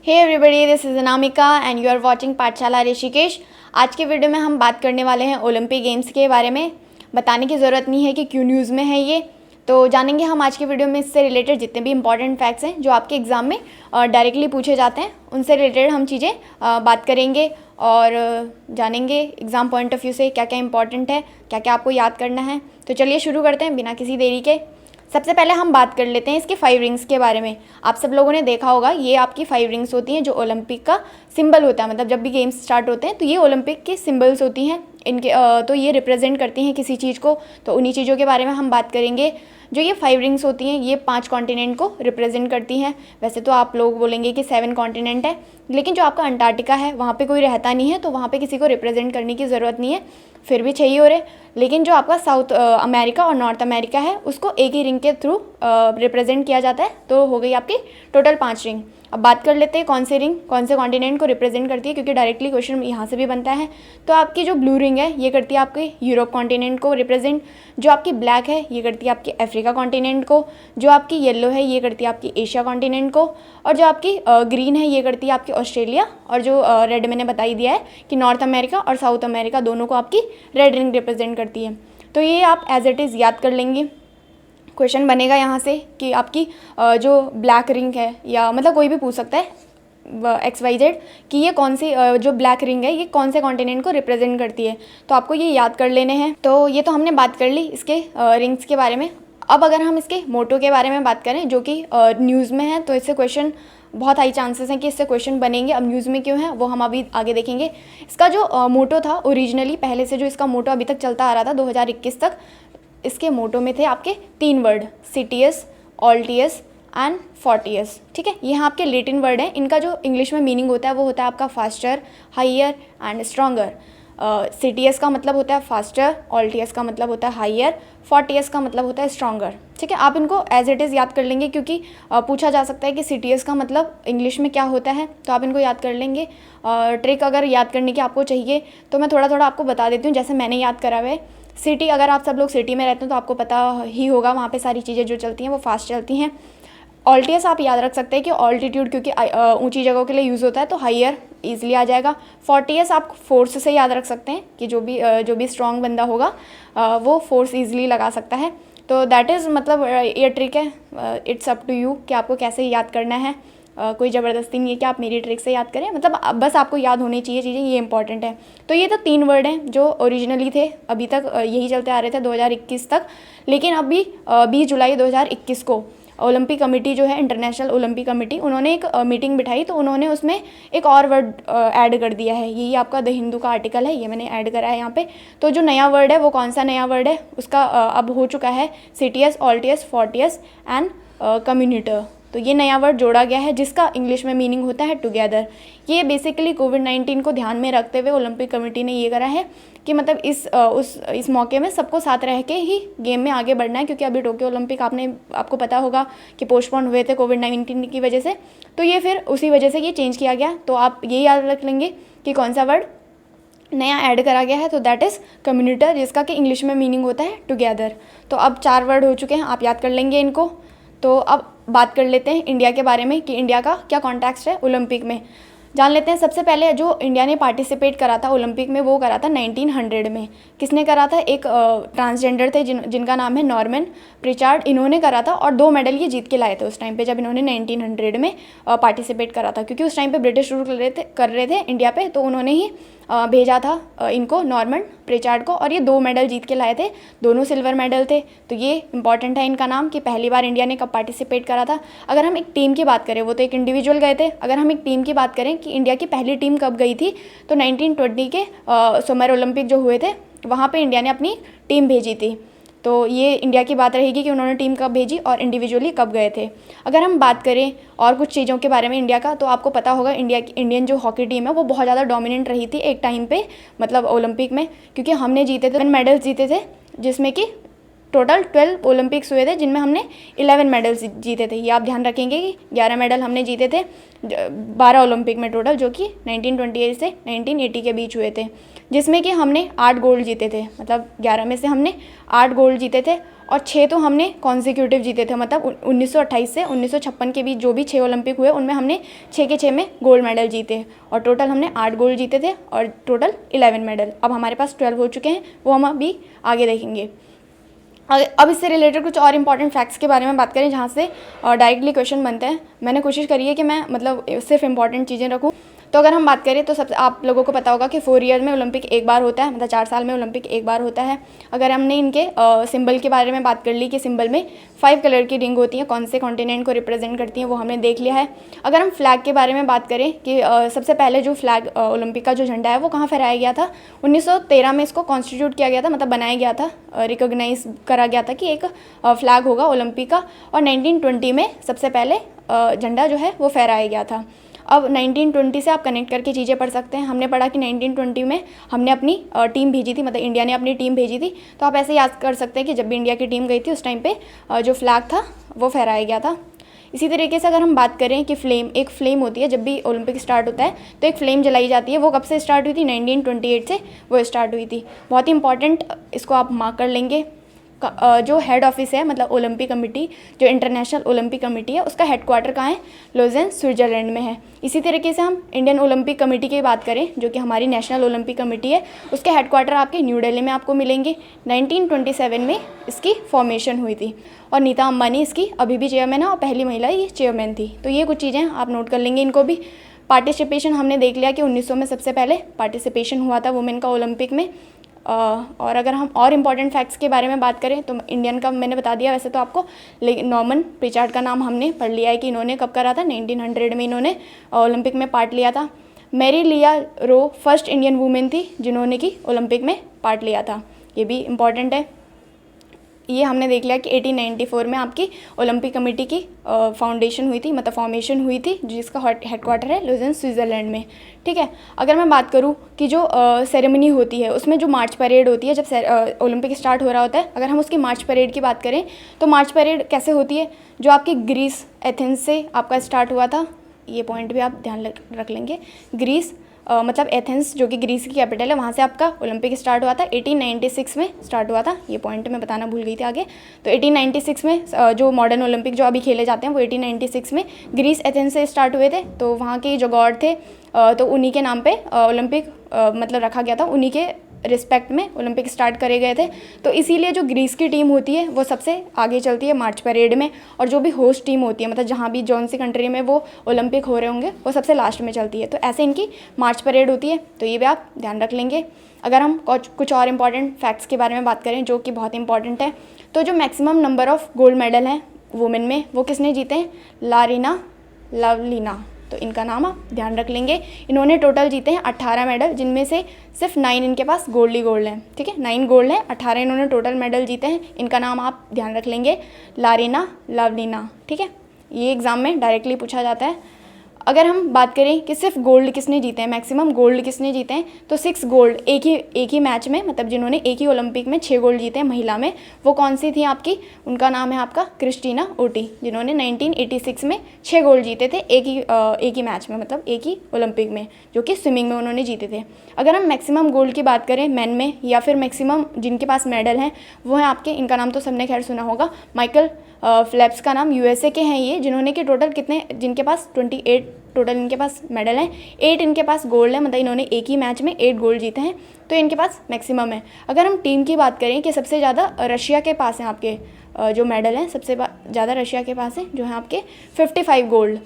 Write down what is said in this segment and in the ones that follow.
Hey everybody, this is Anamika and you are watching Pathshala Rishikesh. आज के video में हम बात करने वाले हैं ओलंपिक गेम्स के बारे में। बताने की ज़रूरत नहीं है कि क्यों न्यूज़ में है ये, तो जानेंगे हम आज के वीडियो में। इससे रिलेटेड जितने भी इंपॉर्टेंट फैक्ट्स हैं जो आपके एग्ज़ाम में डायरेक्टली पूछे जाते हैं, उनसे रिलेटेड हम चीज़ें बात करेंगे और जानेंगे एग्ज़ाम पॉइंट ऑफ व्यू से क्या क्या इंपॉर्टेंट है, क्या क्या आपको याद करना है। तो चलिए शुरू करते हैं बिना किसी देरी के। सबसे पहले हम बात कर लेते हैं इसके 5 रिंग्स के बारे में। आप सब लोगों ने देखा होगा, ये आपकी 5 रिंग्स होती हैं जो ओलंपिक का सिंबल होता है। मतलब जब भी गेम्स स्टार्ट होते हैं तो ये ओलंपिक के सिंबल्स होती हैं इनके, तो ये रिप्रेजेंट करती हैं किसी चीज़ को। तो उन्हीं चीज़ों के बारे में हम बात करेंगे। जो ये 5 रिंग्स होती हैं ये 5 कॉन्टिनेंट को रिप्रेजेंट करती हैं। वैसे तो आप लोग बोलेंगे कि 7 कॉन्टिनेंट है, लेकिन जो आपका अंटार्कटिका है वहाँ पे कोई रहता नहीं है, तो वहाँ पे किसी को रिप्रेजेंट करने की ज़रूरत नहीं है, फिर भी 6 ही हो रहे। लेकिन जो आपका साउथ अमेरिका और नॉर्थ अमेरिका है उसको एक ही रिंग के थ्रू रिप्रेजेंट किया जाता है। तो हो गई आपकी टोटल 5 रिंग। अब बात कर लेते हैं कौन से रिंग कौन से कॉन्टिनेंट को रिप्रेजेंट करती है, क्योंकि डायरेक्टली क्वेश्चन यहाँ से भी बनता है। तो आपकी जो ब्लू रिंग है ये करती है आपके यूरोप कॉन्टिनेंट को रिप्रेजेंट। जो आपकी ब्लैक है ये करती है आपकी अफ्रीका कॉन्टिनेंट को। जो आपकी येलो है ये करती है आपकी एशिया कॉन्टिनेंट को। और जो आपकी ग्रीन है ये करती है आपकी ऑस्ट्रेलिया। और जो रेड मैंने बता ही दिया है कि नॉर्थ अमेरिका और साउथ अमेरिका दोनों को आपकी रेड रिंग रिप्रेजेंट करती है। तो ये आप एज इट इज़ याद कर लेंगे। क्वेश्चन बनेगा यहाँ से कि आपकी जो ब्लैक रिंग है, या मतलब कोई भी पूछ सकता है XYZ कि ये कौन सी जो ब्लैक रिंग है ये कौन से कॉन्टिनेंट को रिप्रेजेंट करती है। तो आपको ये याद कर लेने हैं। तो ये तो हमने बात कर ली इसके रिंग्स के बारे में। अब अगर हम इसके मोटो के बारे में बात करें जो कि न्यूज़ में है, तो इससे क्वेश्चन बहुत हाई चांसेस हैं कि इससे क्वेश्चन बनेंगे। अब न्यूज़ में क्यों है वो हम अभी आगे देखेंगे। इसका जो मोटो था ओरिजिनली, पहले से जो इसका मोटो अभी तक चलता आ रहा था 2021 तक, इसके मोटो में थे आपके 3 word, CTS, ALTS and FORTIS। ठीक है, ये यहाँ आपके लैटिन वर्ड हैं। इनका जो इंग्लिश में मीनिंग होता है वो होता है आपका faster, higher and stronger. CTS का मतलब होता है फास्टर, ALTS का मतलब होता है हाइयर, FORTIS का मतलब होता है स्ट्रॉन्गर। ठीक है, आप इनको एज इट इज़ याद कर लेंगे, क्योंकि पूछा जा सकता है कि CTS का मतलब इंग्लिश में क्या होता है, तो आप इनको याद कर लेंगे। ट्रिक अगर याद करने की आपको चाहिए तो मैं थोड़ा थोड़ा आपको बता देती हूँ, जैसे मैंने याद करा हुआ है। सिटी, अगर आप सब लोग सिटी में रहते हैं तो आपको पता ही होगा, वहाँ पे सारी चीज़ें जो चलती हैं वो फास्ट चलती हैं। ऑल्टियस आप याद रख सकते हैं कि ऑल्टीट्यूड क्योंकि ऊंची जगहों के लिए यूज़ होता है, तो हाइयर ईजिली आ जाएगा। FORTIS आप फोर्स से याद रख सकते हैं कि जो भी स्ट्रॉन्ग बंदा होगा वो फोर्स ईजिली लगा सकता है। तो दैट इज़ मतलब ये ट्रिक है, इट्स अप टू यू कि आपको कैसे याद करना है। कोई ज़बरदस्ती नहीं है कि आप मेरी ट्रिक से याद करें, मतलब बस आपको याद होनी चाहिए चीज़ें, ये इंपॉर्टेंट है। तो ये तो 3 वर्ड हैं जो ओरिजिनली थे, अभी तक यही चलते आ रहे थे 2021 तक। लेकिन अभी 20 जुलाई 2021 को ओलंपिक कमेटी जो है, इंटरनेशनल ओलंपिक कमेटी, उन्होंने एक मीटिंग बिठाई, तो उन्होंने उसमें एक और वर्ड ऐड कर दिया है। यही आपका द हिंदू का आर्टिकल है, ये मैंने ऐड करा है यहाँ पे। तो जो नया वर्ड है वो कौन सा नया वर्ड है, उसका अब हो चुका है CTS, ALTS, FORTIS एंड कम्युनिटर। तो ये नया वर्ड जोड़ा गया है जिसका इंग्लिश में मीनिंग होता है टुगेदर। ये बेसिकली कोविड-19 को ध्यान में रखते हुए ओलंपिक कमेटी ने ये करा है कि मतलब इस मौके में सबको साथ रह के ही गेम में आगे बढ़ना है, क्योंकि अभी टोक्यो ओलंपिक आपको पता होगा कि पोस्टपोन हुए थे कोविड-19 की वजह से। तो ये फिर उसी वजह से ये चेंज किया गया। तो आप ये याद रख लेंगे कि कौन सा वर्ड नया ऐड करा गया है, तो दैट इज़ कम्युनिटर, जिसका कि इंग्लिश में मीनिंग होता है टुगेदर। तो अब 4 वर्ड हो चुके हैं, आप याद कर लेंगे इनको। तो अब बात कर लेते हैं इंडिया के बारे में कि इंडिया का क्या कॉन्टेक्स्ट है ओलंपिक में, जान लेते हैं। सबसे पहले जो इंडिया ने पार्टिसिपेट करा था ओलंपिक में वो करा था 1900 में। किसने करा था? एक ट्रांसजेंडर थे जिनका नाम है नॉर्मन प्रिचार्ड, इन्होंने करा था और 2 मेडल ये जीत के लाए थे उस टाइम पे, जब इन्होंने 1900 में पार्टिसिपेट करा था। क्योंकि उस टाइम पे ब्रिटिश रूल कर रहे थे इंडिया पे, तो उन्होंने ही भेजा था इनको, नॉर्मन प्रिचार्ड को, और ये 2 मेडल जीत के लाए थे, दोनों सिल्वर मेडल थे। तो ये इंपॉर्टेंट है इनका नाम कि पहली बार इंडिया ने कब पार्टिसिपेट करा था। अगर हम एक टीम की बात करें, वो तो एक इंडिविजुअल गए थे, अगर हम एक टीम की बात करें कि इंडिया की पहली टीम कब गई थी, तो 1920 के समर ओलंपिक जो हुए थे वहाँ पे इंडिया ने अपनी टीम भेजी थी। तो ये इंडिया की बात रहेगी कि उन्होंने टीम कब भेजी और इंडिविजुअली कब गए थे। अगर हम बात करें और कुछ चीज़ों के बारे में इंडिया का, तो आपको पता होगा इंडियन जो हॉकी टीम है वो बहुत ज़्यादा डोमिनेंट रही थी एक टाइम पे, मतलब ओलंपिक में, क्योंकि हमने जीते थे 10 मेडल्स जीते थे, जिसमें कि टोटल 12 ओलंपिक्स हुए थे जिनमें हमने 11 मेडल्स जीते थे। ये आप ध्यान रखेंगे कि 11 मेडल हमने जीते थे 12 ओलंपिक में टोटल, जो कि 1928 से 1980 के बीच हुए थे, जिसमें कि हमने 8 गोल्ड जीते थे। मतलब 11 में से हमने 8 गोल्ड जीते थे और 6 तो हमने कॉन्जिक्यूटिव जीते थे, मतलब 1928 से 1956 के बीच जो भी 6 ओलंपिक हुए उनमें हमने 6 के 6 में गोल्ड मेडल जीते और टोटल हमने 8 गोल्ड जीते थे और टोटल 11 मेडल। अब हमारे पास 12 हो चुके हैं, वो हम अभी आगे देखेंगे। अब इससे रिलेटेड कुछ और इंपॉर्टेंट फैक्ट्स के बारे में बात करें जहाँ से डायरेक्टली क्वेश्चन बनते हैं। मैंने कोशिश करी है कि मैं मतलब सिर्फ इंपॉर्टेंट चीज़ें रखूँ। तो अगर हम बात करें तो सब आप लोगों को पता होगा कि 4 ईयर में ओलंपिक एक बार होता है, मतलब 4 साल में ओलंपिक एक बार होता है। अगर हमने इनके सिंबल के बारे में बात कर ली कि सिंबल में 5 कलर की रिंग होती है, कौन से कॉन्टिनेंट को रिप्रेजेंट करती हैं वो हमने देख लिया है। अगर हम फ्लैग के बारे में बात करें कि सबसे पहले जो फ्लैग ओलंपिक का जो झंडा है वो कहाँ फहराया गया था, 1913 में इसको कॉन्स्टिट्यूट किया गया था, मतलब बनाया गया था, रिकोगनाइज करा गया था कि एक फ्लैग होगा ओलंपिक का। और 1920 में सबसे पहले झंडा जो है वो फहराया गया था। अब 1920 से आप कनेक्ट करके चीज़ें पढ़ सकते हैं। हमने पढ़ा कि 1920 में हमने अपनी टीम भेजी थी, मतलब इंडिया ने अपनी टीम भेजी थी। तो आप ऐसे याद कर सकते हैं कि जब भी इंडिया की टीम गई थी उस टाइम पे जो फ्लैग था वो फहराया गया था। इसी तरीके से अगर हम बात करें कि एक फ्लेम होती है, जब भी ओलंपिक स्टार्ट होता है तो एक फ्लेम जलाई जाती है। वो कब से स्टार्ट हुई थी? 1928 से वो स्टार्ट हुई थी। बहुत ही इंपॉर्टेंट, इसको आप मार्क कर लेंगे। जो हेड ऑफिस है, मतलब ओलंपिक कमेटी, जो इंटरनेशनल ओलंपिक कमेटी है, उसका हेडक्वार्टर कहाँ है? लॉजेन, स्विट्जरलैंड में है। इसी तरीके से हम इंडियन ओलंपिक कमेटी की बात करें, जो कि हमारी नेशनल ओलंपिक कमेटी है, उसके हेडक्वार्टर आपके न्यू दिल्ली में आपको मिलेंगे। 1927 में इसकी फॉर्मेशन हुई थी और नीता अंबानी इसकी अभी भी चेयरमैन है और पहली महिला ये चेयरमैन थी। तो ये कुछ चीज़ें आप नोट कर लेंगे इनको भी। पार्टिसिपेशन हमने देख लिया कि 1900 में सबसे पहले पार्टिसिपेशन हुआ था वुमेन का ओलंपिक में। और अगर हम और इम्पॉर्टेंट फैक्ट्स के बारे में बात करें तो इंडियन का मैंने बता दिया वैसे तो आपको, लेकिन नॉर्मन प्रिचार्ड का नाम हमने पढ़ लिया है कि इन्होंने कब करा था, 1900 में इन्होंने ओलंपिक में पार्ट लिया था। मैरी लिया रो फर्स्ट इंडियन वुमेन थी जिन्होंने कि ओलंपिक में पार्ट लिया था, ये भी इम्पॉर्टेंट है। ये हमने देख लिया कि 1894 में आपकी ओलंपिक कमेटी की फाउंडेशन हुई थी, मतलब फॉर्मेशन हुई थी, जिसका हेडक्वार्टर है लॉजेन, स्विट्ज़रलैंड में। ठीक है, अगर मैं बात करूँ कि जो सेरेमनी होती है उसमें जो मार्च परेड होती है जब ओलंपिक स्टार्ट हो रहा होता है, अगर हम उसकी मार्च परेड की बात करें तो मार्च परेड कैसे होती है? जो आपकी ग्रीस, एथेंस से आपका स्टार्ट हुआ था, ये पॉइंट भी आप ध्यान रख लेंगे। ग्रीस मतलब एथेंस जो कि ग्रीस की कैपिटल है, वहाँ से आपका ओलंपिक स्टार्ट हुआ था। 1896 में स्टार्ट हुआ था, ये पॉइंट मैं बताना भूल गई थी आगे। तो 1896 में जो मॉडर्न ओलंपिक जो अभी खेले जाते हैं वो 1896 में ग्रीस एथेंस से स्टार्ट हुए थे। तो वहाँ के जो गॉड थे तो उन्हीं के नाम पे ओलंपिक मतलब रखा गया था, उन्हीं के रिस्पेक्ट में ओलंपिक स्टार्ट करे गए थे। तो इसीलिए जो ग्रीस की टीम होती है वो सबसे आगे चलती है मार्च परेड में, और जो भी होस्ट टीम होती है, मतलब जहाँ भी जौन सी कंट्री में वो ओलंपिक हो रहे होंगे, वो सबसे लास्ट में चलती है। तो ऐसे इनकी मार्च परेड होती है, तो ये भी आप ध्यान रख लेंगे। अगर हम कुछ और इम्पॉर्टेंट फैक्ट्स के बारे में बात करें जो कि बहुत इंपॉर्टेंट है, तो जो maximum number of gold medal हैं वुमेन में वो किसने जीते हैं? लारिना लवलिना, तो इनका नाम आप ध्यान रख लेंगे। इन्होंने टोटल जीते हैं 18 मेडल, जिनमें से सिर्फ 9 इनके पास गोल्ड ही गोल्ड हैं। ठीक है, 9 गोल्ड हैं, 18 इन्होंने टोटल मेडल जीते हैं। इनका नाम आप ध्यान रख लेंगे, लारिना लवलिना। ठीक है, ये एग्ज़ाम में डायरेक्टली पूछा जाता है। अगर हम बात करें कि सिर्फ गोल्ड किसने जीते हैं, मैक्सिमम गोल्ड किसने जीते हैं, तो 6 गोल्ड एक ही मैच में, मतलब जिन्होंने एक ही ओलंपिक में 6 गोल्ड जीते हैं महिला में, वो कौन सी थी आपकी? उनका नाम है आपका क्रिस्टीना ओटी, जिन्होंने 1986 में 6 गोल्ड जीते थे एक ही मैच में, मतलब एक ही ओलंपिक में, जो कि स्विमिंग में उन्होंने जीते थे। अगर हम मैक्सिमम गोल्ड की बात करें मेन में, या फिर मैक्सिमम जिनके पास मेडल हैं, वो हैं आपके, इनका नाम तो सबने खैर सुना होगा, माइकल फेल्प्स का नाम, यूएसए के हैं ये, जिन्होंने कि टोटल कितने, जिनके पास 28 टोटल इनके पास मेडल हैं, 8 इनके पास गोल्ड है, मतलब इन्होंने एक ही मैच में 8 गोल्ड जीते हैं, तो इनके पास मैक्सिमम है। अगर हम टीम की बात करें कि सबसे ज़्यादा रशिया के पास हैं आपके जो मेडल हैं, सबसे ज़्यादा रशिया के पास हैं, जो हैं आपके 55 गोल्ड।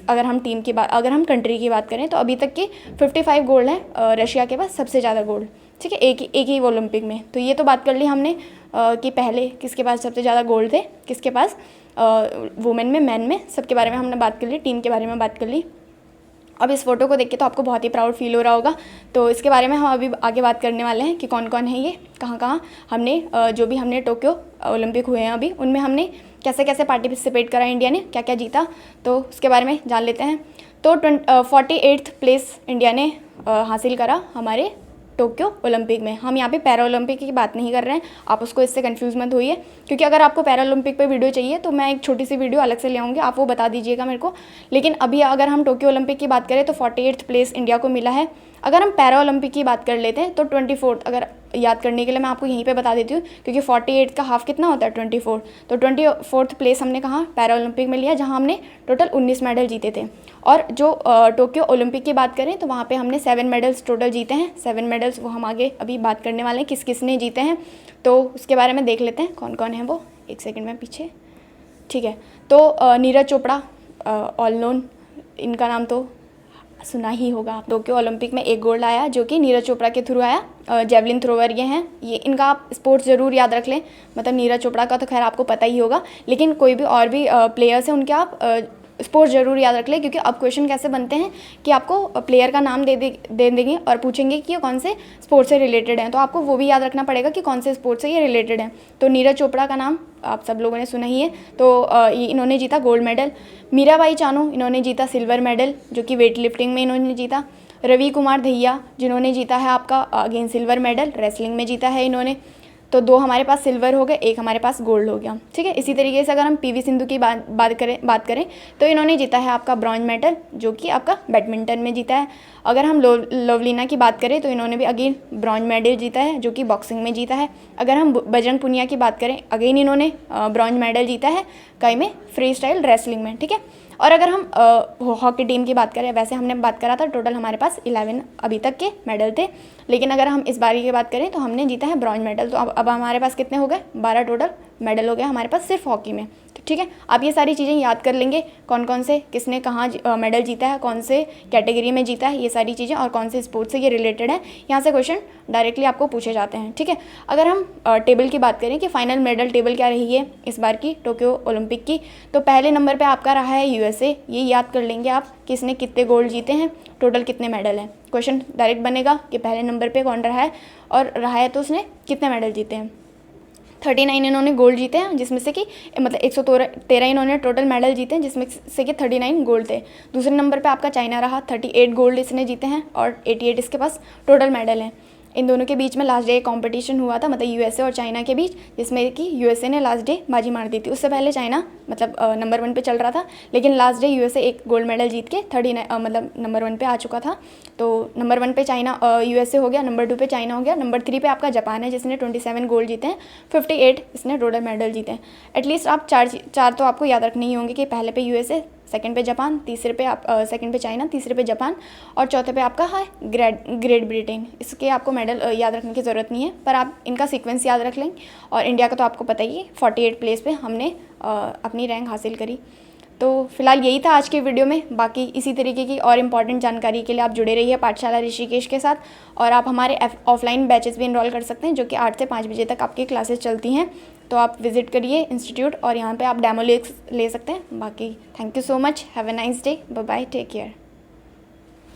अगर हम अगर हम कंट्री की बात करें तो अभी तक की 55 गोल्ड हैं रशिया के पास, सबसे ज़्यादा गोल्ड। ठीक है, एक ही ओलंपिक में। तो ये तो बात कर ली हमने कि पहले किसके पास सबसे ज़्यादा गोल्ड थे, किसके पास वुमेन में, मैन में, सबके बारे में हमने बात कर ली, टीम के बारे में बात कर ली। अब इस फोटो को देख के तो आपको बहुत ही प्राउड फील हो रहा होगा, तो इसके बारे में हम अभी आगे बात करने वाले हैं कि कौन कौन है ये, कहाँ हमने जो भी हमने टोक्यो ओलंपिक हुए हैं अभी, उनमें हमने कैसे कैसे पार्टिसिपेट करा, इंडिया ने क्या क्या जीता, तो उसके बारे में जान लेते हैं। तो 48th प्लेस इंडिया ने हासिल करा हमारे टोक्यो ओलंपिक में। हम यहाँ पे पैरा ओलंपिक की बात नहीं कर रहे हैं, आप उसको इससे कंफ्यूज मत होइए, क्योंकि अगर आपको पैरा ओलंपिक पे वीडियो चाहिए तो मैं एक छोटी सी वीडियो अलग से ले आऊँगी, आप वो बता दीजिएगा मेरे को। लेकिन अभी अगर हम टोक्यो ओलंपिक की बात करें तो 48th प्लेस इंडिया को मिला है। अगर हम पैरा ओलंपिक की बात कर लेते हैं तो 24th, अगर याद करने के लिए मैं आपको यहीं पे बता देती हूँ, क्योंकि 48 का हाफ कितना होता है 24, तो 24th प्लेस हमने कहाँ पैरा ओलंपिक में लिया, जहाँ हमने टोटल 19 मेडल जीते थे। और जो टोक्यो ओलंपिक की बात करें तो वहाँ पे हमने 7 मेडल्स टोटल जीते हैं। 7 मेडल्स वो हम आगे अभी बात करने वाले हैं किस किस ने जीते हैं, तो उसके बारे में देख लेते हैं कौन कौन है वो। एक सेकेंड में पीछे, ठीक है। तो नीरज चोपड़ा, ऑल नोन, इनका नाम तो सुना ही होगा। टोक्यो ओलंपिक में एक गोल्ड लाया जो कि नीरज चोपड़ा के थ्रू आया। जेवलिन थ्रोवर ये हैं, ये इनका आप स्पोर्ट्स ज़रूर याद रख लें। मतलब नीरज चोपड़ा का तो खैर आपको पता ही होगा, लेकिन कोई भी और भी प्लेयर्स हैं उनके आप स्पोर्ट्स ज़रूर याद रख लें, क्योंकि अब क्वेश्चन कैसे बनते हैं कि आपको प्लेयर का नाम दे देंगे और पूछेंगे कि ये कौन से स्पोर्ट्स से रिलेटेड हैं, तो आपको वो भी याद रखना पड़ेगा कि कौन से स्पोर्ट्स से ये रिलेटेड हैं। तो नीरज चोपड़ा का नाम आप सब लोगों ने सुना ही है, तो इन्होंने जीता गोल्ड मेडल। मीराबाई चानू, इन्होंने जीता सिल्वर मेडल, जो कि वेट लिफ्टिंग में इन्होंने जीता। रवि कुमार दहिया, जिन्होंने जीता है आपका अगेन सिल्वर मेडल, रेसलिंग में जीता है इन्होंने। तो 2 हमारे पास सिल्वर हो गए, 1 हमारे पास गोल्ड हो गया, ठीक है। इसी तरीके से अगर हम पीवी सिंधु की बात करें तो इन्होंने जीता है आपका ब्रॉन्ज मेडल, जो कि आपका बैडमिंटन में जीता है। अगर हम लवलीना की बात करें तो इन्होंने भी अगेन ब्रॉन्ज मेडल जीता है, जो कि बॉक्सिंग में जीता है। अगर हम बजरंग पुनिया की बात करें, अगेन इन्होंने ब्रॉन्ज मेडल जीता है कई में, फ्री स्टाइल रेसलिंग में, ठीक है। और अगर हम हॉकी टीम की बात करें, वैसे हमने बात करा था टोटल हमारे पास 11 अभी तक के मेडल थे, लेकिन अगर हम इस बारी की बात करें तो हमने जीता है ब्रॉन्ज मेडल। तो अब हमारे पास कितने हो गए, 12 टोटल मेडल हो गए हमारे पास सिर्फ हॉकी में, ठीक है। आप ये सारी चीज़ें याद कर लेंगे, कौन कौन से किसने कहाँ मेडल जीता है, कौन से कैटेगरी में जीता है, ये सारी चीज़ें, और कौन से स्पोर्ट्स से ये रिलेटेड है। यहाँ से क्वेश्चन डायरेक्टली आपको पूछे जाते हैं, ठीक है। अगर हम टेबल की बात करें कि फाइनल मेडल टेबल क्या रही है इस बार की टोक्यो ओलंपिक की, तो पहले नंबर पर आपका रहा है USA। ये याद कर लेंगे आप कि इसने कितने गोल्ड जीते हैं, टोटल कितने मेडल हैं। क्वेश्चन डायरेक्ट बनेगा कि पहले नंबर पे कौन रहा है, और रहा है तो उसने कितने मेडल जीते हैं। 39 इन्होंने गोल्ड जीते हैं, जिसमें से कि मतलब 113 इन्होंने टोटल मेडल जीते हैं, जिसमें से कि 39 गोल्ड थे। दूसरे नंबर पे आपका चाइना रहा, 38 गोल्ड इसने जीते हैं और 88 इसके पास टोटल मेडल हैं। इन दोनों के बीच में लास्ट डे कंपटीशन हुआ था, मतलब USA और चाइना के बीच, जिसमें कि USA ने लास्ट डे बाजी मार दी थी। उससे पहले चाइना मतलब नंबर 1 पे चल रहा था, लेकिन लास्ट डे USA एक गोल्ड मेडल जीत के 39 मतलब नंबर 1 पे आ चुका था। तो नंबर 1 पे चाइना USA हो गया, नंबर 2 पे चाइना हो गया, नंबर 3 पे आपका जापान है जिसने 27 गोल्ड जीते हैं, 58 इसने टोटल मेडल जीते हैं। एटलीस्ट आप चार तो आपको याद रखने ही होंगे कि पहले पे USA, सेकंड पे जापान, तीसरे पे सेकंड पे चाइना, तीसरे पे जापान, और चौथे पे आपका है ग्रेट ब्रिटेन। इसके आपको मेडल याद रखने की ज़रूरत नहीं है, पर आप इनका सीक्वेंस याद रख लें। और इंडिया का तो आपको पता ही है, 48 प्लेस पे हमने अपनी रैंक हासिल करी। तो फिलहाल यही था आज के वीडियो में। बाकी इसी तरीके की और इम्पॉर्टेंट जानकारी के लिए आप जुड़े रहिए पाठशाला ऋषिकेश के साथ, और आप हमारे ऑफलाइन बैचेस भी इनरोल कर सकते हैं, जो कि 8 से 5 बजे तक आपकी क्लासेस चलती हैं। तो आप विजिट करिए इंस्टीट्यूट, और यहाँ पे आप डेमो ले सकते हैं। बाकी thank you so much, have a nice day, bye bye, take care.